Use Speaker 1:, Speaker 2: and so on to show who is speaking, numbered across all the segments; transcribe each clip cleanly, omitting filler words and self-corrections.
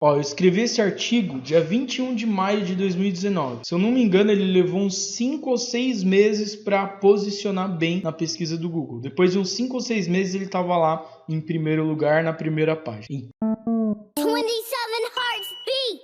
Speaker 1: Ó, eu escrevi esse artigo dia 21 de maio de 2019. Se eu não me engano, ele levou uns 5 ou 6 meses para posicionar bem na pesquisa do Google. Depois de uns 5 ou 6 meses, ele estava lá em primeiro lugar na primeira página.
Speaker 2: 27 hearts beat.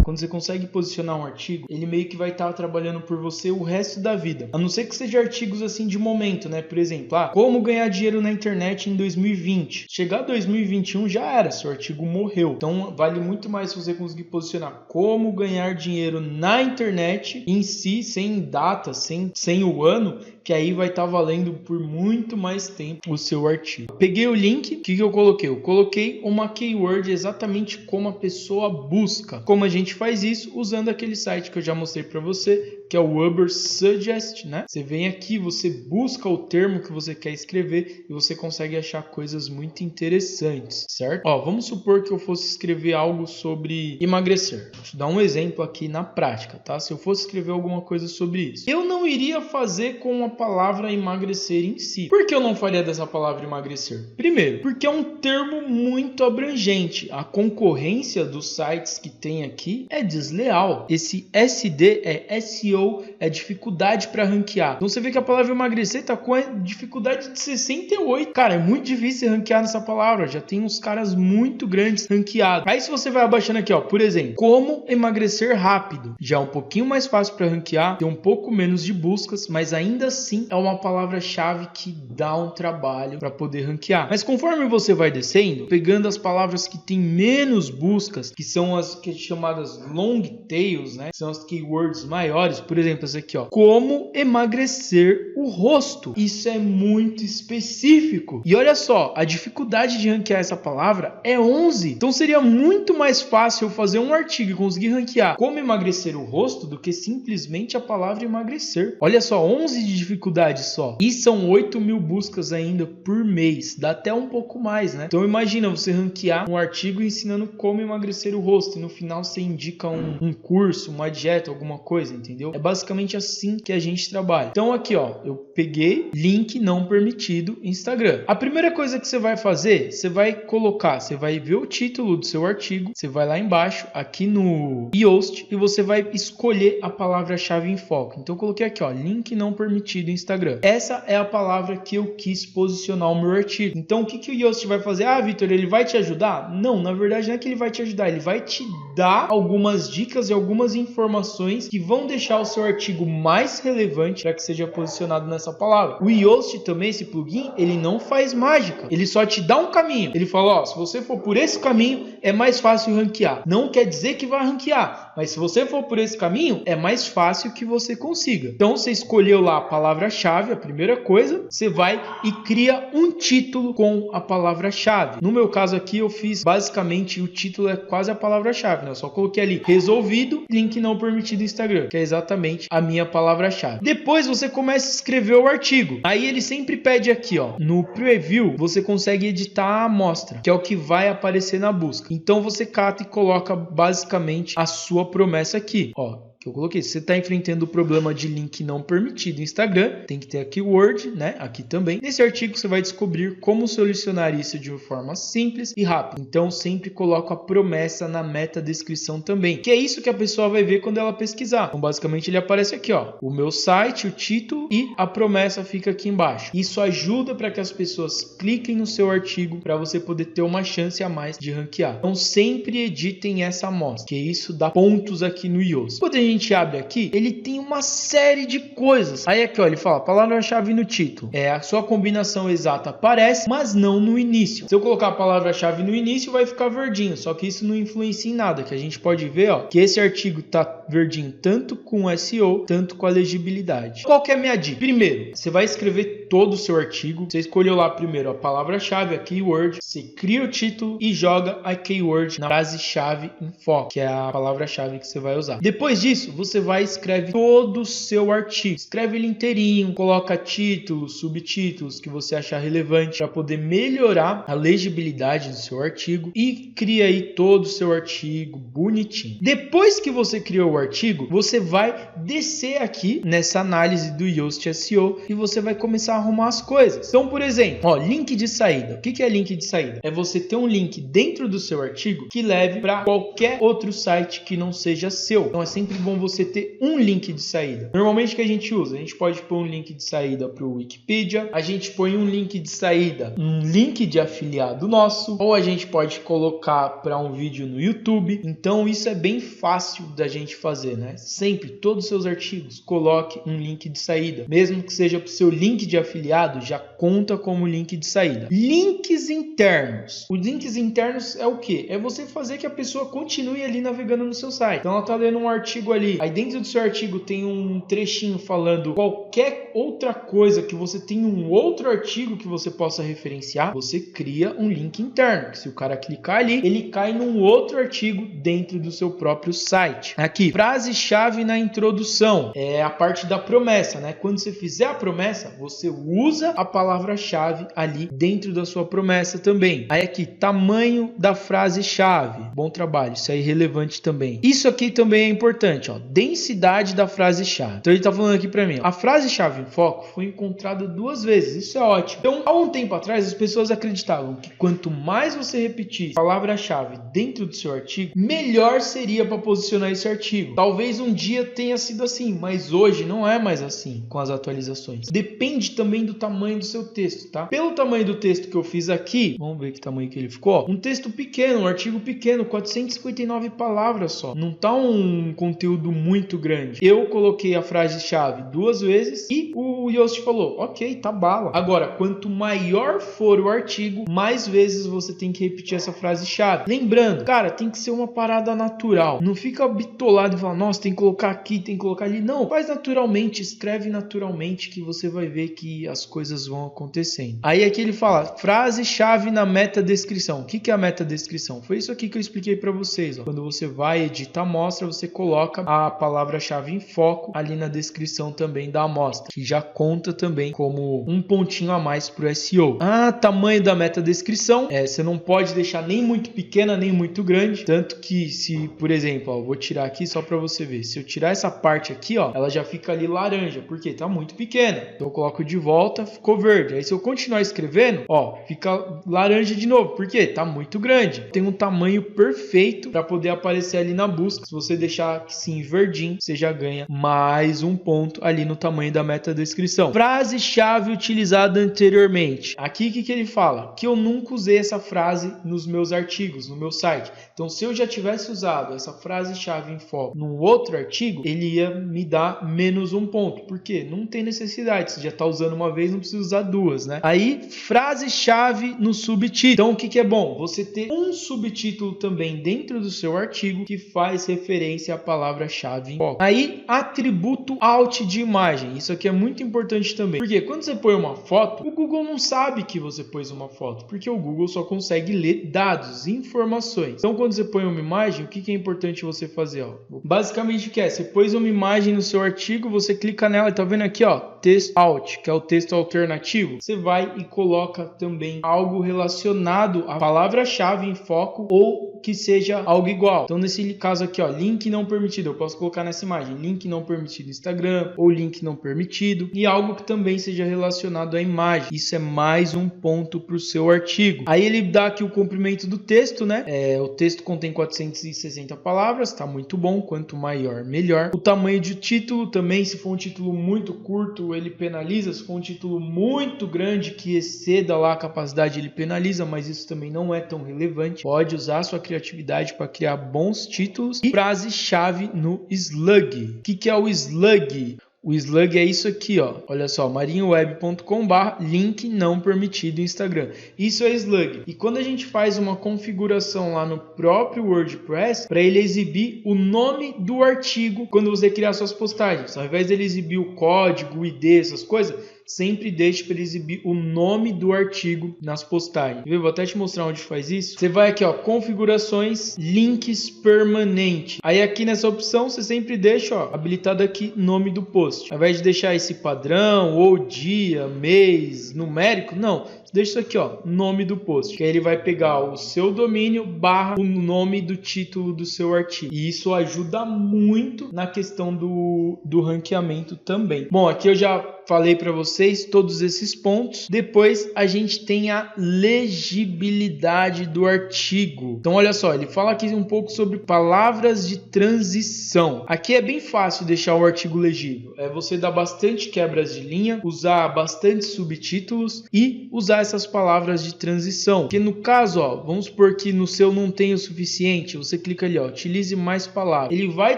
Speaker 1: Quando você consegue posicionar um artigo, ele meio que vai estar trabalhando por você o resto da vida. A não ser que seja artigos assim de momento, né? Por exemplo, como ganhar dinheiro na internet em 2020. Chegar 2021 já era, seu artigo morreu. Então vale muito mais se você conseguir posicionar como ganhar dinheiro na internet em si, sem data, sem o ano, que aí vai estar valendo por muito mais tempo o seu artigo. Peguei o link, o que eu coloquei? Eu coloquei uma keyword exatamente como a pessoa busca. Como a gente faz isso? Usando aquele site que eu já mostrei para você, que é o Ubersuggest, né? Você vem aqui, você busca o termo que você quer escrever e você consegue achar coisas muito interessantes, certo? Ó, vamos supor que eu fosse escrever algo sobre emagrecer. Vou te dar um exemplo aqui na prática, tá? Se eu fosse escrever alguma coisa sobre isso, eu não iria fazer com a palavra emagrecer em si. Por que eu não faria dessa palavra emagrecer? Primeiro, porque é um termo muito abrangente. A concorrência dos sites que tem aqui é desleal. Esse SD é SEO, é dificuldade para ranquear. Então você vê que a palavra emagrecer está com a dificuldade de 68. Cara, é muito difícil ranquear nessa palavra. Já tem uns caras muito grandes ranqueados. Aí se você vai abaixando aqui, ó, por exemplo, como emagrecer rápido. Já é um pouquinho mais fácil para ranquear, tem um pouco menos de buscas, mas ainda assim é uma palavra-chave que dá um trabalho para poder ranquear. Mas conforme você vai descendo, pegando as palavras que tem menos buscas, que são as que chamadas long tails, né? São as keywords maiores, por exemplo, essa aqui, ó. Como emagrecer o rosto. Isso é muito específico. E olha só, a dificuldade de ranquear essa palavra é 11. Então seria muito mais fácil eu fazer um artigo e conseguir ranquear como emagrecer o rosto do que simplesmente a palavra emagrecer. Olha só, 11 de dificuldade só. E são 8.000 buscas ainda por mês. Dá até um pouco mais, né? Então imagina você ranquear um artigo ensinando como emagrecer o rosto e no final você indica um curso, uma dieta, alguma coisa, entendeu? É basicamente assim que a gente trabalha. Então aqui, ó, eu peguei link não permitido Instagram. A primeira coisa que você vai fazer, você vai colocar, você vai ver o título do seu artigo, você vai lá embaixo, aqui no Yoast, e você vai escolher a palavra-chave em foco. Então eu coloquei aqui, ó, link não permitido Instagram. Essa é a palavra que eu quis posicionar o meu artigo. Então o que o Yoast vai fazer? Ah, Vitor, ele vai te ajudar? Não, na verdade não é que ele vai te ajudar, ele vai te dar algumas dicas e algumas informações que vão deixar o seu artigo mais relevante para que seja posicionado nessa palavra. O Yoast também, esse plugin, ele não faz mágica. Ele só te dá um caminho. Ele fala, ó, se você for por esse caminho, é mais fácil ranquear. Não quer dizer que vai ranquear, mas se você for por esse caminho, é mais fácil que você consiga. Então, você escolheu lá a palavra-chave, a primeira coisa, você vai e cria um título com a palavra-chave. No meu caso aqui, eu fiz basicamente, o título é quase a palavra-chave, né? Eu só coloquei ali, resolvido, link não permitido Instagram, que é exatamente a minha palavra-chave. Depois você começa a escrever o artigo. Aí ele sempre pede aqui, ó, no preview, você consegue editar a amostra, que é o que vai aparecer na busca. Então você cata e coloca basicamente a sua promessa aqui, ó. Que eu coloquei, se você está enfrentando o problema de link não permitido no Instagram, tem que ter a keyword, né? Aqui também. Nesse artigo você vai descobrir como solucionar isso de uma forma simples e rápida. Então sempre coloco a promessa na meta descrição também, que é isso que a pessoa vai ver quando ela pesquisar. Então basicamente ele aparece aqui, ó, o meu site, o título e a promessa fica aqui embaixo. Isso ajuda para que as pessoas cliquem no seu artigo para você poder ter uma chance a mais de ranquear. Então sempre editem essa amostra, que isso dá pontos aqui no Yoast. Quando a gente abre aqui, ele tem uma série de coisas. Aí aqui, ó, ele fala, palavra-chave no título. A sua combinação exata aparece, mas não no início. Se eu colocar a palavra-chave no início, vai ficar verdinho. Só que isso não influencia em nada, que a gente pode ver, ó, que esse artigo tá verdinho tanto com SEO, tanto com a legibilidade. Qual que é a minha dica? Primeiro, você vai escrever todo o seu artigo. Você escolheu lá primeiro a palavra-chave, a keyword. Você cria o título e joga a keyword na frase-chave em foco, que é a palavra-chave que você vai usar. Depois disso, você vai e escreve todo o seu artigo. Escreve ele inteirinho, coloca títulos, subtítulos que você achar relevante para poder melhorar a legibilidade do seu artigo e cria aí todo o seu artigo bonitinho. Depois que você criou o artigo, você vai descer aqui nessa análise do Yoast SEO e você vai começar começar a arrumar as coisas. Então, por exemplo, ó, link de saída. O que é link de saída? É você ter um link dentro do seu artigo que leve para qualquer outro site que não seja seu. Então é sempre bom você ter um link de saída. Normalmente o que a gente usa? A gente pode pôr um link de saída para o Wikipedia, a gente põe um link de saída, um link de afiliado nosso, ou a gente pode colocar para um vídeo no YouTube. Então isso é bem fácil da gente fazer, né? Sempre, todos os seus artigos, coloque um link de saída. Mesmo que seja para o seu link de afiliado, já conta como link de saída. Links internos. Os links internos é o quê? É você fazer que a pessoa continue ali navegando no seu site. Então ela está lendo um artigo ali, aí dentro do seu artigo tem um trechinho falando qualquer outra coisa, que você tem um outro artigo que você possa referenciar, você cria um link interno, que se o cara clicar ali, ele cai num outro artigo dentro do seu próprio site. Aqui, frase-chave na introdução, é a parte da promessa, né? Quando você fizer a promessa, você usa a palavra-chave ali dentro da sua promessa também. Aí aqui, tamanho da frase-chave. Bom trabalho, isso é irrelevante também. Isso aqui também é importante, ó, densidade da frase-chave. Então ele tá falando aqui para mim, ó, a frase-chave em foco foi encontrada 2 vezes, isso é ótimo. Então, há um tempo atrás, as pessoas acreditavam que quanto mais você repetir a palavra-chave dentro do seu artigo, melhor seria para posicionar esse artigo. Talvez um dia tenha sido assim, mas hoje não é mais assim com as atualizações. Depende também do tamanho do seu texto, tá? Pelo tamanho do texto que eu fiz aqui, vamos ver que tamanho que ele ficou, ó, um texto pequeno, um artigo pequeno, 459 palavras só. Não tá um conteúdo muito grande. Eu coloquei a frase-chave 2 vezes e o Yoast falou, ok, tá bala. Agora, quanto maior for o artigo, mais vezes você tem que repetir essa frase-chave. Lembrando, cara, tem que ser uma parada natural. Não fica bitolado e fala, nossa, tem que colocar aqui, tem que colocar ali. Não, faz naturalmente, escreve naturalmente que você vai ver que as coisas vão acontecendo. Aí aqui ele fala, frase-chave na meta-descrição. O que é a meta-descrição? Foi isso aqui que eu expliquei para vocês, ó. Quando você vai editar a amostra, você coloca a palavra-chave em foco ali na descrição também da amostra, que já conta também como um pontinho a mais para o SEO. Tamanho da meta-descrição, você não pode deixar nem muito pequena, nem muito grande, tanto que se, por exemplo, ó, vou tirar aqui só para você ver, se eu tirar essa parte aqui, ó, ela já fica ali laranja, porque tá muito pequena. Então eu coloco de volta, ficou verde. Aí se eu continuar escrevendo, ó, fica laranja de novo, porque tá muito grande. Tem um tamanho perfeito para poder aparecer ali na busca. Se você deixar assim verdinho, você já ganha mais um ponto ali no tamanho da meta-descrição. Frase-chave utilizada anteriormente. Aqui o que ele fala? Que eu nunca usei essa frase nos meus artigos, no meu site. Então se eu já tivesse usado essa frase-chave em foco num outro artigo, ele ia me dar menos um ponto. Por quê? Não tem necessidade. Você já está usando uma vez, não precisa usar duas, né? Aí, frase-chave no subtítulo. Então o que é bom? Você ter um subtítulo também dentro do seu artigo que faz referência à palavra-chave em foco. Aí, atributo alt de imagem. Isso aqui é muito importante também. Porque quando você põe uma foto, o Google não sabe que você pôs uma foto, porque o Google só consegue ler dados, informações. Então, quando você põe uma imagem, o que é importante você fazer? Ó? Basicamente, o que é? Você pôs uma imagem no seu artigo, você clica nela e tá vendo aqui, ó, texto alt, que é o texto alternativo. Você vai e coloca também algo relacionado à palavra-chave em foco ou que seja algo igual. Então, nesse caso aqui, ó, link não permitido, eu posso colocar nessa imagem, link não permitido no Instagram ou link não permitido e algo que também seja relacionado à imagem. Isso é mais um ponto para o seu artigo. Aí ele dá aqui o comprimento do texto, né? O texto contém 460 palavras, tá muito bom, quanto maior, melhor. O tamanho de título também, se for um título muito curto, ele penaliza. Se for um título muito grande que exceda lá a capacidade, ele penaliza, mas isso também não é tão relevante. Pode usar a sua criatividade para criar bons títulos. E frase-chave no slug. O que é o slug? O slug é isso aqui, ó. Olha só, marinhoweb.com/link não permitido Instagram. Isso é slug. E quando a gente faz uma configuração lá no próprio WordPress, para ele exibir o nome do artigo quando você criar suas postagens, ao invés dele exibir o código, o ID, essas coisas, sempre deixe para exibir o nome do artigo nas postagens. Vou até te mostrar onde faz isso. Você vai aqui, ó, configurações, links permanente. Aí aqui nessa opção você sempre deixa, ó, habilitado aqui nome do post. Ao invés de deixar esse padrão ou dia, mês, numérico, não. Deixa isso aqui, ó, nome do post, que aí ele vai pegar o seu domínio / o nome do título do seu artigo. E isso ajuda muito na questão do ranqueamento também. Bom, aqui eu já falei para vocês todos esses pontos. Depois a gente tem a legibilidade do artigo. Então olha só, ele fala aqui um pouco sobre palavras de transição. Aqui é bem fácil deixar o artigo legível. É você dar bastante quebras de linha, usar bastante subtítulos e usar essas palavras de transição. Porque no caso, ó, vamos supor que no seu não tem o suficiente, você clica ali, ó, utilize mais palavras. Ele vai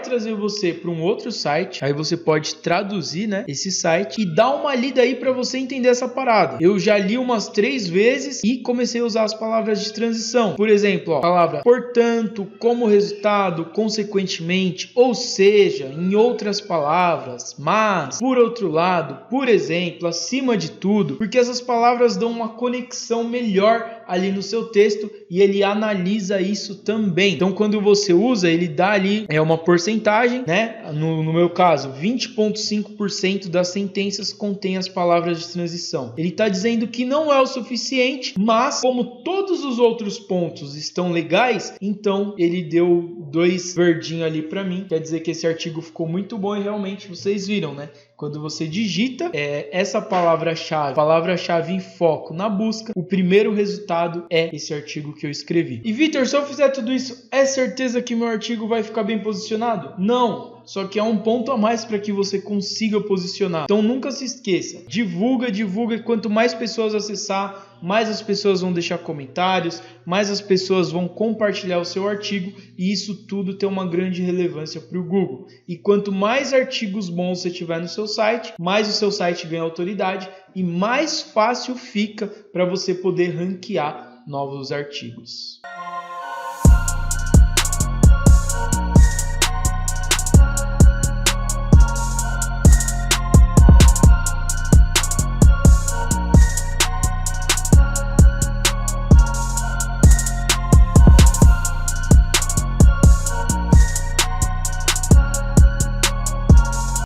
Speaker 1: trazer você para um outro site, aí você pode traduzir, né, esse site e dar uma lida aí para você entender essa parada. Eu já li umas 3 vezes e comecei a usar as palavras de transição. Por exemplo, ó, palavra portanto, como resultado, consequentemente, ou seja, em outras palavras, mas, por outro lado, por exemplo, acima de tudo, porque essas palavras dão uma conexão melhor ali no seu texto e ele analisa isso também. Então, quando você usa, ele dá ali uma porcentagem, né? No meu caso, 20,5% das sentenças contém as palavras de transição. Ele está dizendo que não é o suficiente, mas como todos os outros pontos estão legais, então ele deu 2 verdinhos ali para mim. Quer dizer que esse artigo ficou muito bom e realmente vocês viram, né? Quando você digita essa palavra-chave em foco na busca, o primeiro resultado é esse artigo que eu escrevi. E Vitor, se eu fizer tudo isso, é certeza que meu artigo vai ficar bem posicionado? Não! Só que há um ponto a mais para que você consiga posicionar. Então nunca se esqueça, divulga, e quanto mais pessoas acessar, mais as pessoas vão deixar comentários, mais as pessoas vão compartilhar o seu artigo e isso tudo tem uma grande relevância para o Google. E quanto mais artigos bons você tiver no seu site, mais o seu site ganha autoridade e mais fácil fica para você poder ranquear novos artigos.